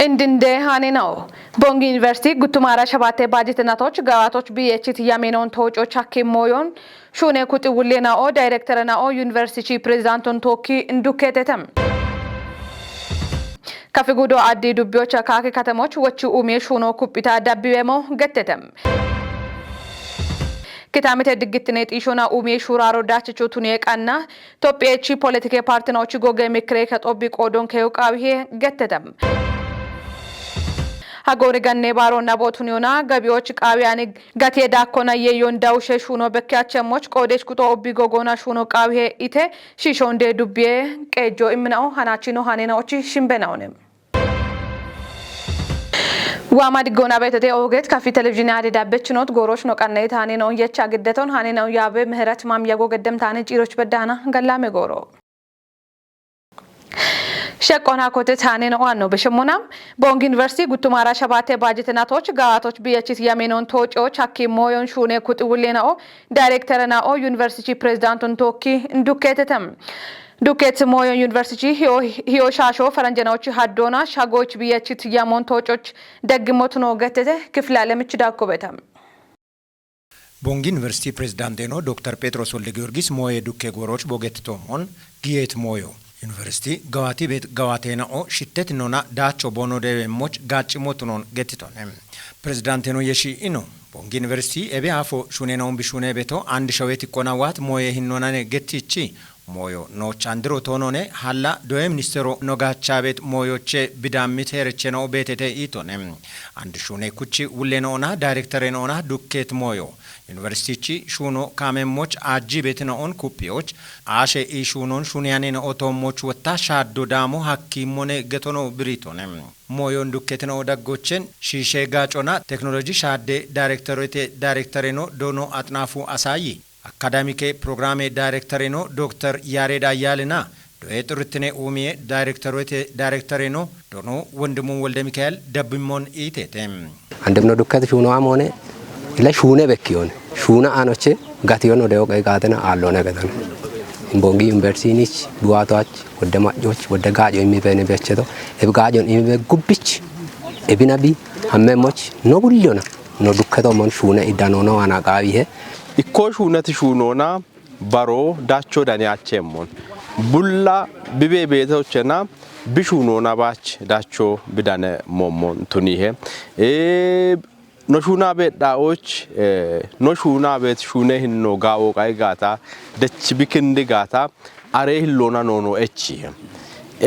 እንድንደ ሃኔናው ቦንግ ዩኒቨርሲቲ ጉቱማራ ሸባቴ ባጀትናቶች ጋዋቶች ቢኤችቲ ያሜኖን ተወጮች ሐኪም ሞዮን ሹኔ ኩጥ ውሌናኦ ዳይሬክተርናኦ ዩኒቨርሲቲ ፕሬዝዳንቱን ቶኪ እንዱከተተም ከፍጉዶ አዲ ዱቢዮች አካኪ ከተሞች ወቹ ኡሜ ሹኖ ኩጲታ ዳቢዌሞ ገተተም ከታመተ ድግትኔ ጢሾና ኡሜ ሹራሮ ዳችቾቱን የቃና ቶፒኤቺ ፖለቲካ ፓርቲናዎች ጎገ ምክሬ ከጦቢ ቆዶን ከዩቃብሄ ገተተም ሀጎሪ ገኔ ባሮና ቦቱኒዮና ገቢዎች ቃቢያን ገቴ ዳኮና የዮንዳው ሸሹኖ በካቸሞች ቆዴች ቁጦ ኦቢ ጎጎና ሹኖ ቃብሄ ኢቴ ሺሾንዴ ዱቤ ቀጆ ኢምናው ሃናቺኖ ሃኔናዎች ሽምበናውንም ዋማድ ጎና በተቴ ኦጌት ካፊ ቴሌቪዥን ያደዳበች ኖት ጎሮች ነው ቀነይት ሃኔናው የቻ ግደቶን ሃኔናው ያበ ምህረት ማምያጎ ገደም ታነ ጪሮች በዳና ገላሜ ጎሮ ሸቆና ኮቴት ሃኔናው ነው በሽሙናም ቦንግ ዩኒቨርሲቲ ጉቱማራ ሸባቴ ባጀትናቶች ጋዋቶች ቢኤችቲ ያሜኖን ተወጮች ሐኪም ሞዮን ሹኔ ኩጥ ውሌናኦ ዳይሬክተርናኦ ዩኒቨርሲቲ ፕሬዝዳንቱን ቶኪ እንዱከተተም ዱከት ሞዮን ዩኒቨርሲቲ ሂዮሻሾ ፈረንጀናዎች ሀዶና ሻጎች ቢኤችቲ ያሞን ተወጮች ደግሞት ነው ገተተ ክፍለ ዓለምች ዳኮበተም ቦንግ ዩኒቨርሲቲ ፕሬዝዳንት ነው ዶክተር ጴጥሮስ ወልደ ጊዮርጊስ ሞየ ዱከ ጎሮች ቦገትቶሞን ጊየት ሞዮ ዩኒቨርሲቲ ጋዋቲ ቤት ጋዋቴናኦ ሽተት ኖና ዳቾ ቦኖ ደሞች ጋጭሞት ኖን ገትቶነ ፕሬዝዳንት ነው የሺ ኢኖ ቦንግ ዩኒቨርሲቲ ኤቤ አፎ ሹኔናውን ቢሹኔ ቤቶ አንድ ሸዌት ይቆናዋት ሞየ ሂኖናኔ ገትቺ ሞዮ ኖች አንድሮ ቶኖኔ ሀላ ዶየ ሚኒስትሮ ኖጋቻ ቤት ሞዮቼ ቢዳሚት ሄርቼ ነው ቤቴቴ ኢቶነ አንድ ሹኔ ኩቺ ውሌኖና ዳይሬክተር ነውና ዱኬት ሞዮ ዩኒቨርሲቲ ሹኖ ካሜሞች አጂ ቤት ነውን ኩፒዎች አሼ ኢሹኖን ሹኒያኔ ነው ኦቶሞች ወታ ሻዶ ዳሞ ሐኪሞኔ ገቶኖ ብሪቶነ ሞዮን ዱኬት ነው ደጎችን ሺሼ ጋጮና ቴክኖሎጂ ሻዴ ዳይሬክተር ነው ዶኖ አጥናፉ አሳይ አካዳሚክ ፕሮግራም ዳይሬክተር ነው ዶክተር ያሬድ አያልና ዶዬ ጥርትኔ ኡሚዬ ዳይሬክተር ነው ዶኖ ወንድሙ ወልደ ሚካኤል ደብሞን ኢቴቴም አንደም ነው ዱከት ሹኖ አሞኔ ለሹኔ በኪዮን ሹና አኖቼ ጋቲዮን ወደ ጋተና አሎ ነገተን ቦንግ ዩኒቨርሲቲኒች ዱዋቶች ወደ ማጆች ወደ ጋጆ የሚበነ በቸቶ እብጋጆን የሚበጉብች እብናቢ አመሞች ነው ቡሊዮና ነው ዱከቶ ማን ሹና ኢዳኖ ነው አናቃቢሄ ኢኮ ሹነት ሹኖና ባሮ ዳቾ ዳኒያቸሞን ቡላ ቢቤ ቤቶችና ቢሹኖና ባች ዳቾ ቢዳነ ሞሞን ቱኒሄ ኖሹና ቤት ዳዎች ኖሹና ቤት ሹኔ ህኖ ጋኦ ቃይ ጋታ ደች ቢክንድ ጋታ አሬ ህሎና ኖኖ እቺ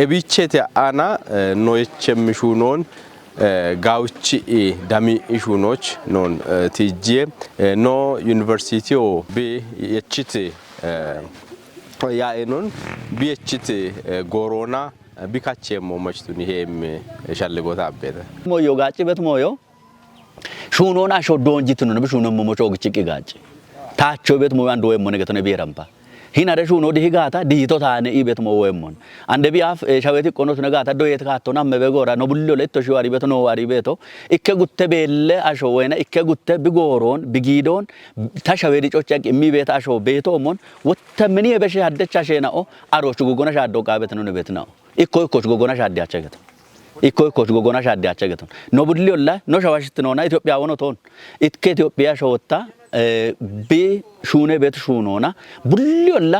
ኤቢቼት አና ኖየቸም ሹኖን ጋውቺ ዳሚ ኢሹኖች ኖን ቲጂ ኖ ዩኒቨርሲቲው ቢ የቺት ያኤኖን ቢኤችቲ ጎሮና ቢካቼሞ መችቱን ይሄም ሻለጎታ አበደ ሞዮ ጋጭ በት ሞዮ ሹኖና ሾዶንጂት ነው ብሹኖ ሞሞቾ ግጭቂ ጋጭ ታቾ ቤት ሞዮ አንዶ ወይም ነገተነ ቢራምባ ሂና ደሹ ነው ዲጋታ ዲቶ ታነ ኢቤት ሞ ወይሞን አንደ ቢያፍ ሻቤት ቆኖት ነጋታ ዶየት ካቶና መበጎራ ነው ብሎ ለቶ ሺዋሪ ቤት ነው ዋሪ ቤቶ ኢከ ጉተ ቤለ አሾ ወይና ኢከ ጉተ ቢጎሮን ቢጊዶን ታሻቤ ዲጮች ያቅ የሚቤት አሾ ቤቶ ሞን ወተ ምን የበሽ አደቻ ሸናኦ አሮቹ ጎጎና ሻዶ ቃቤት ነው ቤት ነው ኢኮ ጎጎና ሻዲያቸ ገተ ኢኮ ጎጎና ሻዲያቸ ገተ ነው ብሎላ ነው ሻዋሽት ነውና ኢትዮጵያ ወኖ ቶን ኢትከ ኢትዮጵያ ሾወታ ቢ ሹኔ ቤት ሹኖና ቡሊዮላ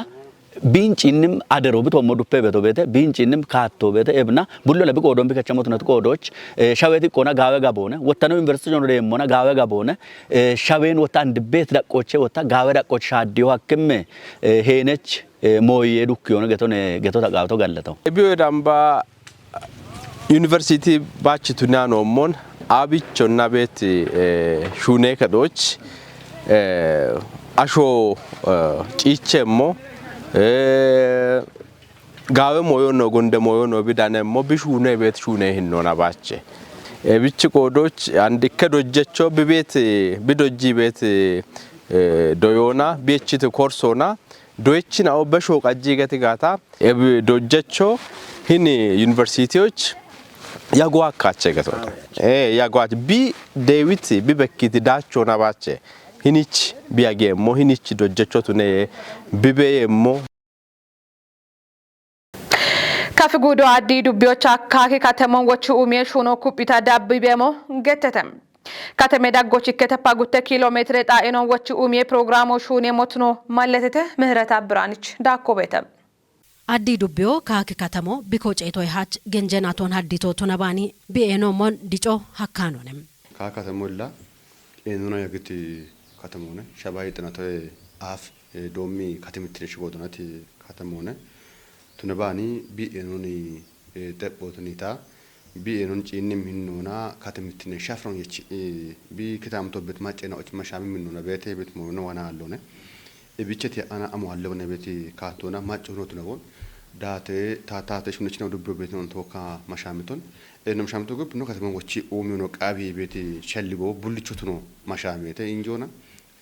ቢንጪንም አደሮ ብቶ ሞዱፔ ቤቶ ቤተ ቢንጪንም ካቶ ቤተ ኤብና ቡሊዮላ ቢቆዶን ቢከቸሞት ነት ቆዶች ሻቤት ቆና ጋዌ ጋቦነ ወታኑ ዩኒቨርሲቲ ጆኖ ደሞና ጋዌ ጋቦነ ሻቤን ወታ አንድ ቤት ዳቆቼ ወታ ጋዌ ዳቆች ሻዲዮ ሐክም ሄነች ሞዬ ዱክዮነ ገቶ ተቃውቶ ጋለተው ቢዮ ዳምባ ዩኒቨርሲቲ ባችቱና ነው ሞን አቢቾና ቤት ሹኔ ከዶች አሾ ጪቼሞ ጋዌ ሞዮ ነው ጎንደ ሞዮ ነው ቢዳነሞ ቢሹኔ ቤት ሹኔ ህኖና ባቼ ቢች ቆዶች አንድ ከዶጀቾ በቤት ቢዶጂ ቤት ዶዮና ቢችት ኮርሶና ዶይችናው በሾቅ አጂገት ጋታ ዶጀቾ ሂኒ ዩኒቨርሲቲዎች ያጓካቸ ገቶ ያጓች ቢ ዴቪድ ቢበኪት ዳቾና ባቼ ሂኒች ቢያጌሞ ሂኒች ዶጀቾቱኔ ቢቤየሞ ከፍጉዶ አዲ ዱቢዮች አካኪ ከተሞን ወቹ ኡሜ ሹኖ ኩፒታ ዳብ ቤሞ ገተተም ከተሜ ዳጎች ከተፓ ጉተ ኪሎሜትር ጣኢኖ ወቹ ኡሜ ፕሮግራሞ ሹኔ ሞትኖ ማለተተ ምህረት አብራንች ዳኮ ቤተም አዲ ዱቢዮ ካኪ ከተሞ ቢኮጨቶ ይሃች ገንጀናቶን ሀዲቶ ቱነባኒ ቢኤኖ ሞን ዲጮ ሀካኖንም ካከተሞላ ኤኑና የግቲ ከተሞነ ሸባይ ጥናቶ አፍ ዶሚ ከተምትልሽ ጎዶናት ከተሞነ ቱነባኒ ቢኤኑኒ ደቦቱኒታ ቢኤኑን ጪንም ሂኖና ከተምትነ ሻፍሮን የቺ ቢ ከታምቶበት ማጨናዎች መሻም ምንኖና ቤቴ ቤት ሞኖ ዋና አለውነ እብቸት ያና አሟለው ነቤቴ ካቶና ማጭሮት ነው ዳቴ ታታተሽ ምንጭ ነው ዱብ ቤት ነው ተወካ ማሻምቶን እንም ሻምቶ ግብ ነው ከተማን ወጪ ኦሚዮ ነው ቃቢ ቤት ሸልቦ ቡልቹት ነው ማሻሜተ እንጆና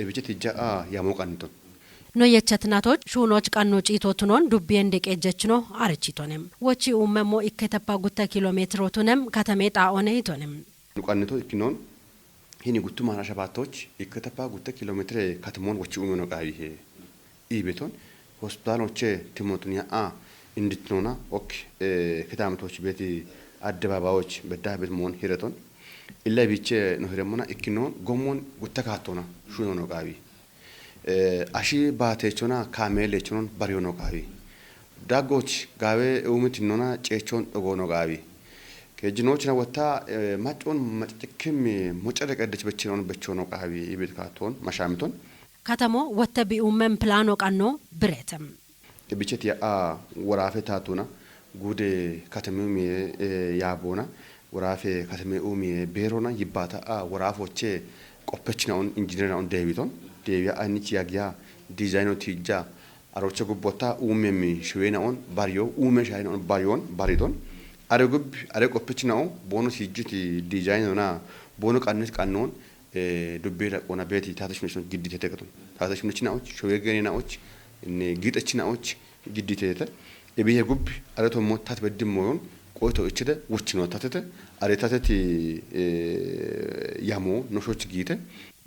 እብቸት ይጃአ ያሞቃንቶን ኖ የቸትናቶች ሹኖች ቀኖ ጪቶቱኖን ዱብ እንደቀጀች ነው አርቺቶንም ወጪ ኡመሞ ኢከተፓ ጉተ ኪሎሜትሮቱንም ከተሜ ጣኦነ ይቶንም ቋንቶ ኢኪኖን ሂኒ ጉቱ ማራሻባቶች ኢከተፓ ጉተ ኪሎሜትር ከተሞን ወጪ ኡሚዮ ነው ቃቢ ኢቤቶን ሆስፒታሎች ቲሞቱኒያ እንድትኖና ኦክ ከታምቶች ቤት አደባባዮች በዳቤት ሞን ሂረቶን ኢላ ቢቼ ነው ሂረሞና ኢኪኖን ጎሞን ጉተካቶና ሹኖ ነው ቃቢ አሺ ባቴቾና ካሜሌቾን ባሪዮ ነው ቃቢ ዳጎች ጋዌ ኡምቲኖና ጨቾን ኦጎ ነው ቃቢ ከጅኖች ነው ወታ ማጮን ማጭክም ሙጨረቀደች በችኖን በቾ ነው ቃቢ ኢቤት ካቶን ማሻምቶን ከተሞ ወተቢ ኡመን ፕላኖ ቀኖ ብሬተም ቢቸት ያ ወራፌ ታቱና ጉዴ ከተሜው ያቦና ወራፌ ከተሜው ቤሮና ይባታ ወራፎቼ ቆፐችናውን ኢንጂነራውን ዴቪቶን ዴቪያ አንቺ ያግያ ዲዛይኖ ቲጃ አሮቸ ጉቦታ ኡሜሚ ሽዌናውን ባሪዮ ኡሜ ሻይናውን ባሪዮን ባሪቶን አረጉብ አረቆፐችናው ቦኖ ሲጅት ዲዛይኖና ቦኖ ቀንስ ቀኖን ዱቤራ ቆና ቤት ታተሽ ምንጭ ግዲት ተተከቱን ታተሽ ምንጭናዎች ሾየገኔናዎች እነ ጊጠችናዎች ግዲት ተተ እቢሄ ጉብ አረቶ ሞታት በድም ሞዮን ቆይቶ እችደ ውጭ ነው ታተተ አረታተት ያሞ ኖሾች ጊተ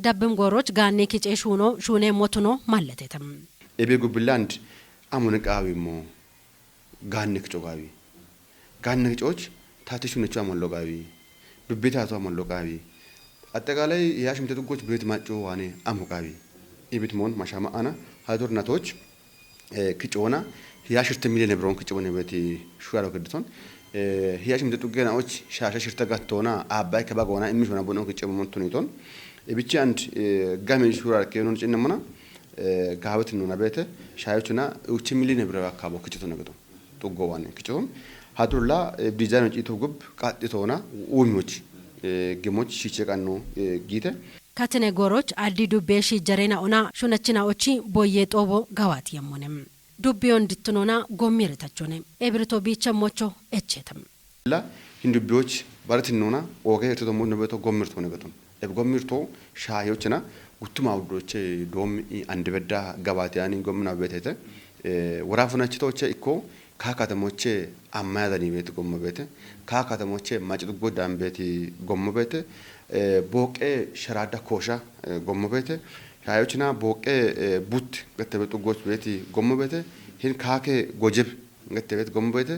ዳብም ጎሮች ጋኔ ኪጬሽ ሆኖ ሹኔ ሞትኖ ማለተተም እቤ ጉብላንድ አሙን ቃዊሞ ጋኔ ክጮጋዊ ጋኔ ክጮች ታተሽ ምንጭ አሞሎ ጋዊ ዱቤታቶ አሞሎ ጋዊ አጠቃላይ ያሽም ተጥቆች ቤት ማጮ ዋኔ አሞቃቢ ኢብት ሞን ማሻማ አና ሀዶርናቶች ክጮና ያሽርተ ሚሊዮን ብሮን ክጮነ ቤት ሹያሮ ከድቶን ያሽም ተጥገናዎች ሻሻ ሽርተ ጋቶና አባይ ከባጎና እምሾና ቦኖ ክጮ ሞንቱኒቶን እብቻ አንድ ጋሜ ሹራ ከኖን ጭነመና ጋበት ነውና ቤት ሻዮችና ውጭ ሚሊዮን ብሮ አካቦ ክጮቶ ነገቶ ጥጎዋኔ ክጮም ሀዶርላ ዲዛይን ጪቶ ጉብ ቃጥቶና ኡሚዎች ግሞች ሲቸቃኑ ጊተ ከተኔ ጎሮች አዲ ዱቤሺ ጀሬና ኦና ሹነችናዎቺ ቦዬ ጦቦ ጋዋት የሞነም ዱቤው እንድትኖና ጎሚረታቾነ ኤብርቶ ቢቸሞቾ እቸተም ላ ሂንዱቢዎች ባርትኖና ኦገ እርቶ ሞነ በቶ ጎሚርቶ ነገቱን ጎሚርቶ ሻዮችና ጉቱማ ውዶች ዶም አንድ በዳ ጋባት ያኒ ጎምና በተተ ወራፉናችቶች እኮ ካካተሞቼ አማያዳኒ ቤት ጎሞ ቤት ካካተሞቼ ማጭዱ ጎዳን ቤት ጎሞ ቤት ቦቄ ሸራዳ ኮሻ ጎሞ ቤት ሻዮችና ቦቄ ቡት ገተበጡ ጎች ቤት ጎሞ ቤት ሂን ካኬ ጎጀብ ገተበት ጎሞ ቤት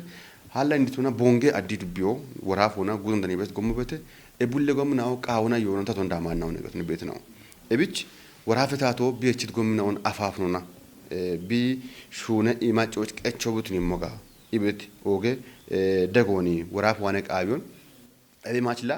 ሀላ እንዲቱና ቦንጌ አዲ ዱቢዮ ወራፉና ጉንደኒ ቤት ጎሞ ቤት እቡለ ጎምናው ቃውና የሆነታ ተንዳማናው ነገር ቤት ነው እብች ወራፈታቶ ቢችት ጎምናውን አፋፍኑና ቢ ሹነ ኢማጮች ቀቾቡትን ይሞጋ ኢቤት ኦጌ ደጎኒ ወራፍ ዋነ ቃቢዮን እቢ ማችላ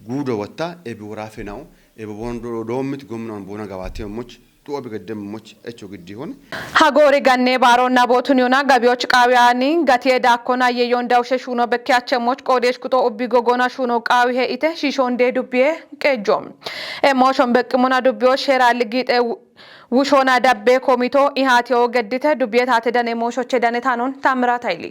ጉዶ ወጣ እቢ ወራፌ ነው እቢ ቦንዶ ዶምት ጎምናውን ቦና ጋባቴሞች ጦብ ገደምሞች እቾ ግዲ ሆነ ሀጎሪ ጋኔ ባሮና ቦቱን ዮና ጋቢዎች ቃቢያኒ ጋቴ ዳኮና የዮንዳውሸ ሹኖ በኪያቸሞች ቆዴሽ ቁጦ ኡቢ ጎጎና ሹኖ ቃዊ ሄኢተ ሺሾንዴ ዱቢዬ ቀጆም ኤሞሾን በቅሙና ዱቢዮ ሼራ ልጊጤ ውሾና ዳቤ ኮሚቶ ኢሃቲዮ ገድተ ዱቤት አተደኔ ሞሾቼ ደኔታኖን ታምራት አይሊ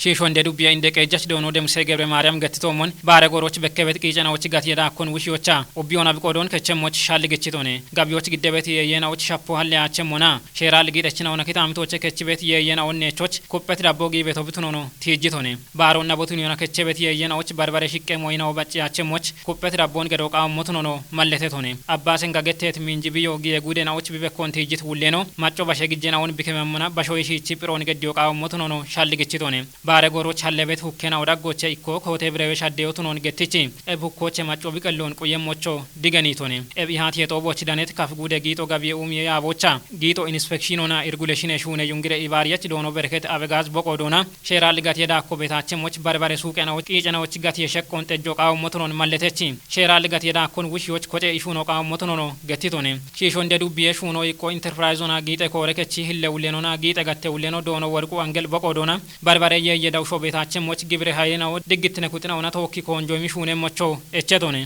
ሺሾ እንደ ዱቢያ እንደ ቀጃች ዶኖ ደምሴ ገብረ ማርያም ገትቶሞን ባረጎሮች በከበት ቂጨናዎች ጋት የዳኮን ውሽዮቻ ኦቢዮና ቢቆዶን ከቸሞች ሻልግችቶኔ ጋቢዎች ግደበት የየናዎች ሻፖ ሀለ ያቸሞና ሼራል ጊደችናው ነከታምቶች ከችበት የየናው ነቾች ኮበት ዳቦ ጊቤቶ ብትኖኖ ትይጅቶኔ ባሮና ቦቱን የሆነ ከችበት የየናዎች ባርባሬ ሽቀ ሞይናው ባጭ ያቸሞች ኮበት ዳቦን ገዶቃ ሞትኖኖ መለተቶኔ አባሰን ጋገተት ሚንጂቢዮ የጉደናዎች ቢበኮን ትይጅት ውሌኖ ማጮ ባሸግጀናውን ቢከመሙና ባሾይሺ ቺፕሮን ገዲዮቃ ሞትኖኖ ሻልግችቶኔ ባረጎሮች ሀለበት ሁኬና ወዳጎቼ ኢኮ ኮቴ ብረበሽ አደዮቱኖን ገትቺ ኤብኮቼ ማጮ ቢቀሎን ቆየሞቾ ዲገኒቶኔ ኤብኢሃት የጦቦች ዳኔት ካፍ ጉደ ጊጦ ጋቢ ኡሚ ያቦቻ ጊጦ ኢንስፔክሽኖና ኢርጉሌሽን ሹነ ዩንግረ ኢባሪያች ዶኖ በረከት አበጋዝ በቆዶና ሼራል ጋት የዳኮ ቤታቸሞች ባርባሬ ሱቀናዎች ቂጨናዎች ጋት የሸቆን ጠጆ ቃው ሞትኖን መለተቺ ሼራል ጋት የዳኮን ውሽዮች ኮቴ ኢሹኖ ቃው ሞትኖኖ ገቲቶኔ ሺሾ እንደ ዱቢየ ሹኖ ኢኮ ኢንተርፕራይዞና ጊጠ ኮረከቺ ህለውሌኖና ጊጠ ጋቴ ውሌኖ ዶኖ ወርቁ አንገል በቆዶና ባርባሬ የየዳውሾ ቤታቸሞች ግብረ ሀይናው ድግትነ ኩጥናውና ተወኪ ኮንጆ ሚሹኔ ሞቾ እቸቶኔ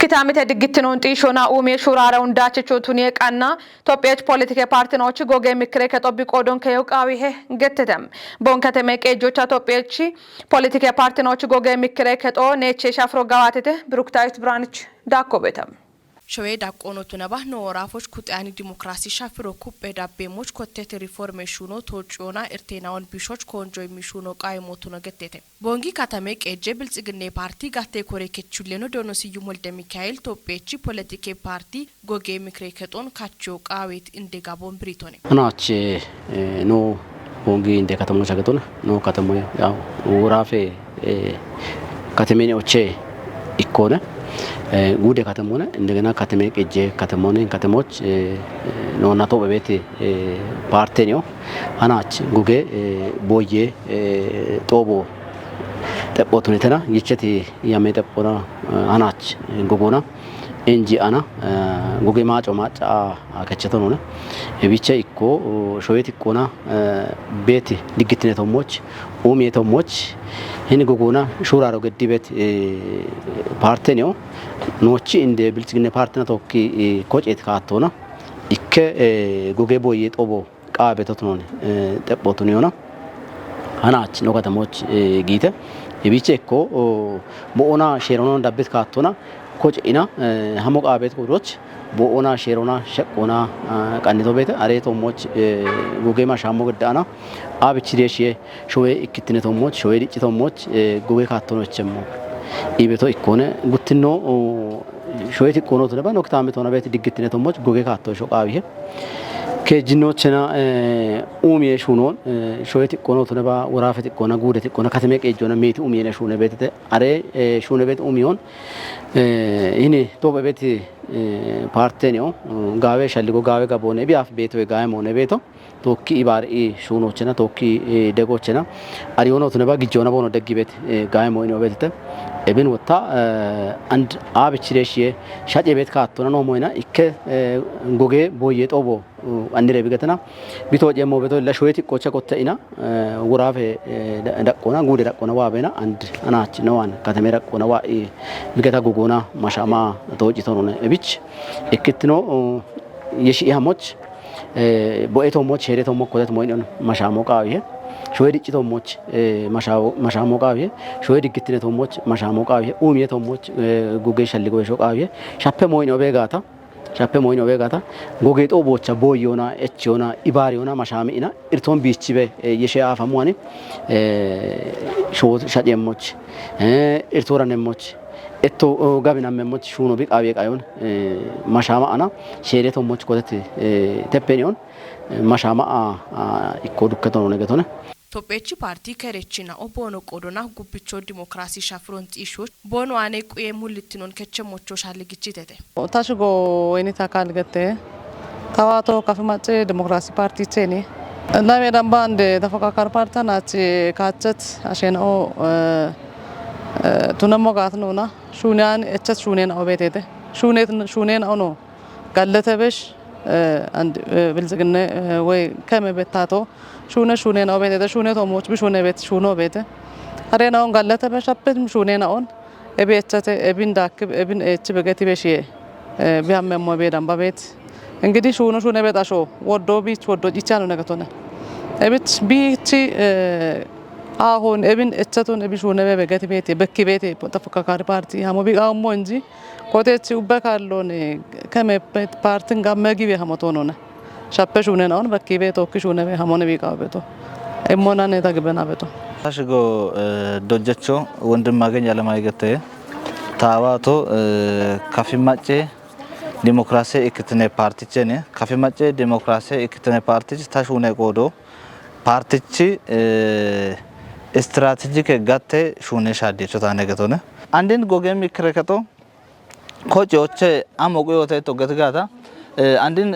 كتامته دقيتنون تيشونا أومي شورارا ونداتشو توني قانا توبيج بوليتيكي بارتنوچ غوغي مكري كتوبي قودون كيوك آويه گتتم بون كتمك ايجوچا توبيجي بوليتيكي بارتنوچ غوغي مكري كتو نيچه شافرو غواتته بروكتايت برانچ داكو بيتم شوي داقونو تنبه نورافوش كتاني ديمقراسي شافرو كوبه دابيموش كتت ريفورميشونو توچونا ارتيناون بيشوچ كونجوي ميشونو قايموتونو گتته بونغي كاتاميك اجي بلصگني پارتي گاته كوريكچولينو دونوسي يومولد ميكائيل توبيچي پوليتيكي پارتي غوگي ميكريكتون كاچو قاويت اندگابون بريتوني اناچ نو بونغي اند كاتامو شگتون نو كاتامو ياو ورافه كاتميني اوچي ኢኮነ ጉዴ ከተሞነ እንደገና ከተሜ ቀጄ ከተሞነ ከተሞች ኖናቶ በቤት ፓርቴኒዮ አናች ጉጌ ቦዬ ጦቦ ጠቦቱኔተና ይቸቲ ያሜ ጠቦና አናች ጉጎና እንጂ አና ጉጌ ማጮ ማጫ ከቸተኖነ የቢቸ ኢኮ ሾየት ኢኮና ቤት ዲግትኔቶሞች ኡሜቶሞች ህን ጉጎና ሹራሮ ገዲበት ፓርቴኒዮ ኖቺ እንደ ብልጽግና ፓርቲና ቶኪ ኮጬት ካቶና ኢከ ጉጌ ቦዬ ጦቦ ቃቤቶትኖን ጠቦቱን ይሆና አናች ነው ከተሞች ጊተ የቢቸ ኢኮ ቦኦና ሼሮኖን ዳበት ካቶና ኮጬና ሀሞ ቃቤት ቆዶች ቦኦና ሼሮና ሸቆና ቀንቶ ቤተ አሬቶሞች ጉጌማ ሻሞ ገዳና አብችሪሽ ሾዌ ኢክትነቶሞች ሾዌ ዲጭቶሞች ጉጌ ካቶኖችም ኢቤቶ ኢኮነ ጉትኖ ሾዌት ኢኮኖ ተለባ ኖክታም ተሆነ ቤት ዲግትነቶሞች ጉጌ ካቶ ሾቃቢሄ ከጅኖችና ኡሚየ ሹኖን ሾዌት ኢኮኖ ተለባ ወራፈት ኢኮና ጉደት ኢኮና ከተሜ ቀጆና ሜቲ ኡሚየ ሹነ ቤት አሬ ሹነ ቤት ኡሚዮን ይኔ ቶበ ቤት ፓርቴኒዮ ጋዌ ሸልጎ ጋዌ ጋቦኔ ቢአፍ ቤቶ ጋዌ ሞኔ ቤቶ ቶኪ ኢባሪ ሹኖችና ቶኪ ደጎችና አሪዮኖ ተነባ ግጆና ቦኖ ደግ ቤት ጋዌ ሞይኖ ቤት ኤብን ወታ አንድ አብችሬሽ ሻጬ ቤት ካቶና ነው ሞይና ኢከ ጎጌ ቦዬ ጦቦ አንድሬ ቢገተና ቢቶጀ ሞ ቤቶ ለሾየት ቆቸ ቆተኢና ወራፈ ደቆና ጉደ ደቆና ዋበና አንድ አናች ነዋን ከተሜ ደቆና ዋ ቢገታ ጎጎና ማሻማ ተወጪቶ ነው እብች እክትኖ የሺያሞች ቦኤቶሞች ሄሬቶሞ ኮለት ሞይኖን ማሻሞ ቃዊየ ሾይ ዲጭቶሞች ማሻሞ ቃዊየ ሾይ ዲግትነቶሞች ማሻሞ ቃዊየ ኡሚየቶሞች ጉጌ ሸልጎ ሾቃዊየ ሻፔ ሞይኖ ቤጋታ ሻፔ ሞይኖ ቤጋታ ጉጌ ጦቦቻ ቦዮና እቺዮና ኢባሪዮና ማሻሚና ኢርቶን ቢችበ የሺያፋሙኒ ሾ ሻጨሞች ኢርቶራነሞች እቶ ጋቢና መሞች ሹኖ ቢቃቢ ቃዩን ማሻማ አና ሼሬቶሞች ኮለት ተፔኒዮን ማሻማ ኢኮ ዱከቶን ነገቶነ ቶጴቺ ፓርቲ ከሬቺና ኦቦኖ ቆዶና ጉብቾ ዲሞክራሲ ሻፍሮን ጢሾች ቦኖ አኔ ቁዬ ሙልትኖን ከቸሞቾ ሻልግቺተተ ታሽጎ ወይኒ ታካል ገተ ታዋቶ ከፍማጭ ዲሞክራሲ ፓርቲ ቼኒ እና ሜዳምባ እንደ ተፈካካር ፓርታናች ካቸት አሸነኦ ቱነሞ ጋትኖና ሹናን እቸት ሹኔን አውቤቴተ ሹኔን አውኖ ጋለተበሽ አንድ ብልጽግና ወይ ከመበታቶ ሹኔን አውቤቴተ ሹኔቶሞች ቢሹኔ ቤት ሹኖ ቤተ አሬናውን ጋለተበሽ አፕም ሹኔን አውን እቤቸተ እቢን ዳክብ እቢን እች በገቲ በሽ ቢያመሞ ቤዳምባ ቤት እንግዲህ ሹኔ ቤታሾ ወዶ ቢች ወዶ ጂቻ ነው ነገቶነ እብት ቢቺ አሁን እብን እቸቱን እብሹነ በገት ቤቴ በኪ ቤቴ ተፈካካሪ ፓርቲ ሀሞ ቢቃሞ እንጂ ኮቴች ውበካሎን ከመበት ፓርቲን ጋር መጊብ ሀሞቶ ነውና ሻፐሹነ ነው በኪ ቤት ኦክሹነ ሀሞነ ቢቃው ቤቶ እሞና ነው ተግበና ቤቶ ታሽጎ ዶጀቾ ወንድማገኝ ያለማይገተ ታዋቶ ካፊማጬ ዲሞክራሲ እክትነ ፓርቲ ቸኔ ካፊማጬ ዲሞክራሲ እክትነ ፓርቲ ታሹነ ቆዶ ፓርቲቺ ስትራቴጂክ ጋቴ ሹነ ሻዴ ቾታ ነገቶነ አንድን ጎገም ይክረከቶ ኮጆቼ አሞቆዮተ ተገትጋታ አንድን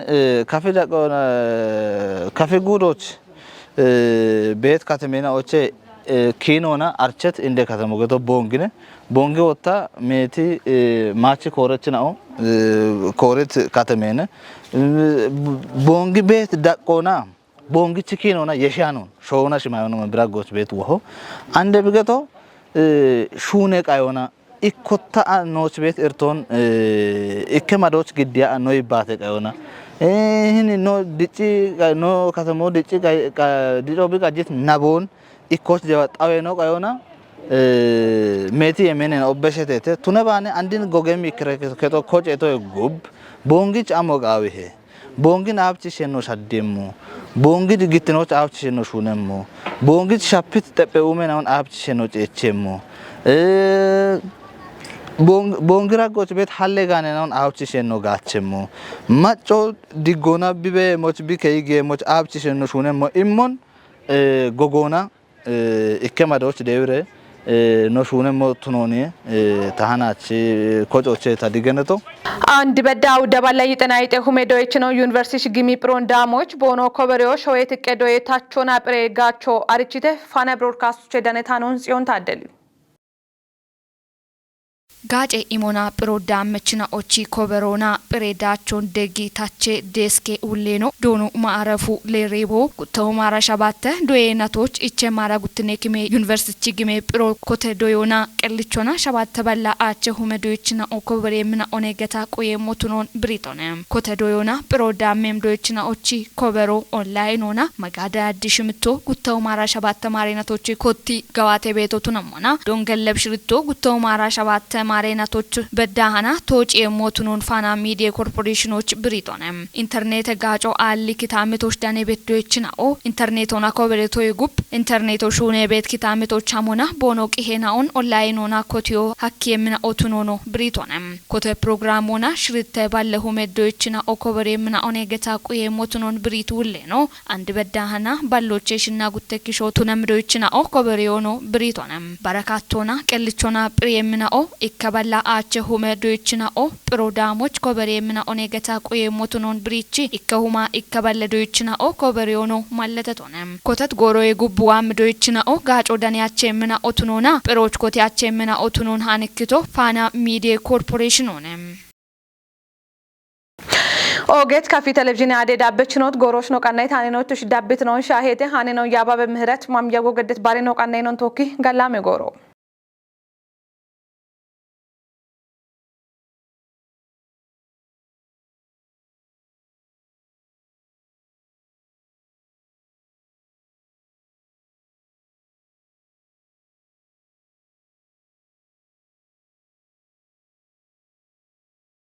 ካፌ ጉዶች ቤት ከተሜና ኦቼ ኪኖና አርቸት እንደ ከተሞ ገቶ ቦንግነ ቦንጌ ወጣ ሜቲ ማቺ ኮረች ነው ኮረት ከተሜነ ቦንግ ቤት ዳቆና ቦንግ ቺኪኖና የሻኖ ሾውና ሽማዮና ብራጎች ቤት ወሆ አንደ ብገቶ ሹኔ ቃዮና ኢኮታ ኖች ቤት እርቶን ኢከማዶች ግዲያ ነው ይባተ ቃዮና ይህን ኖ ድጪ ኖ ከተሞ ድጪ ዲሮ ቢቃጅት ናቦን ኢኮች ጀዋጣው ነው ቃዮና ሜቲ የሜነ ኦበሸቴ ቱነባነ አንድን ጎገም ይክረከቶ ኮጨቶ ጉብ ቦንጊ ጫሞቃው ይሄ ቦንጊን አብቺ ሸኖ ሻደሙ ቦንጊ ድግትኖች አብቺ ሸኖ ሹነሙ ቦንጊ ሻፒት ተጴኡሜናውን አብቺ ሸኖ ጨቼሙ ቦንግራጎች ቤት ሀሌ ጋኔናውን አብቺ ሸኖ ጋቸሙ ማጮ ዲጎና ቢቤ ሞች ቢከይጌ ሞች አብቺ ሸኖ ሹነሙ ኢሞን ጎጎና ኢከማዶች ደብረ ኖሹነሙ ቱኖኒ ታሃናች ኮጮቼ ታዲገነቶ አንድ በዳው ደባላይ ጥናይጤ ሁሜዶች ነው ዩኒቨርሲቲ ግሚ ፕሮንዳሞች ቦኖ ኮበሪዮ ሾየት ቀዶዬ ታቾና ፕሬጋቾ አርቺቴ ፋና ብሮድካስት ቸዳነታኖን ጽዮን ታደሉ ጋጬ ኢሞና ፕሮዳም መችና ኦቺ ኮበሮና ፕሬዳቾን ደጊ ታቼ ዴስኬ ኡሌኖ ዶኑ ማረፉ ለሬቦ ኩተው ማራሻባተ ዶየናቶች ኢቼ ማራ ጉትኔ ክሜ ዩኒቨርሲቲ ግሜ ፕሮ ኮተ ዶዮና ቀልቾና ሻባተ ባላ አቼ ሁመዶችና ኦኮበሬ ምና ኦኔገታ ቆየ ሞቱኖን ብሪቶነ ኮተ ዶዮና ፕሮዳም ሜምዶችና ኦቺ ኮበሮ ኦንላይን ሆና መጋዳ አዲሽምቶ ኩተው ማራሻባተ ማሬናቶች ኮቲ ጋዋቴ ቤቶቱናሞና ዶንገለብ ሽርቶ ኩተው ማራሻባተ ማሬናቶች በዳሃና ቶጭ የሞቱኖን ፋና ሚዲያ ኮርፖሬሽኖች ብሪቶነ ኢንተርኔት ጋጮ አሊ ኪታሜቶች ዳኔ ቤቶችናኦ ኢንተርኔቶና ኮበሬቶ ይጉብ ኢንተርኔቶ ሹኔ ቤት ኪታሜቶች አሞና ቦኖቅ ሄናውን ኦንላይን ሆና ኮቲዮ ሀኪየምና ኦቱኖኖ ብሪቶነ ኮተ ፕሮግራሞና ሽርተ ባለሁ ሜዶችና ኦኮበሬምና ኦኔገታ ቆየ ሞቱኖን ብሪቱ ውሌ ነው አንድ በዳሃና ባሎቼሽና ጉተኪሾ ቱነምዶችና ኦኮበሬዮኖ ብሪቶነ ባረካቶና ቀልቾና ፕሪየምና ኦ ኢከባላ አቸ ሁመዶችና ኦ ፕሮዳሞች ኮበሬምና ኦኔገታ ቆየ ሞቱኖን ብሪቺ ኢከሁማ ኢከባለዶችና ኦ ኮበሬዮኖ ማለተቶነ ኮተት ጎሮ የጉብዋ ምዶችና ኦ ጋጮ ዳንያቸምና ኦቱኖና ፕሮች ኮቲያቸምና ኦቱኖን ሃንክቶ ፋና ሚዲያ ኮርፖሬሽን ሆነ ኦጌት ካፊ ቴሌቪዥን አደ ዳበችኖት ጎሮሽ ነው ቀናይ ታኔኖት ሽዳብት ነው ሻሄቴ ሃኔ ነው ያባበ ምህረት ማምያጎ ገደት ባሬ ነው ቀናይ ነው ቶኪ ጋላሜ ጎሮ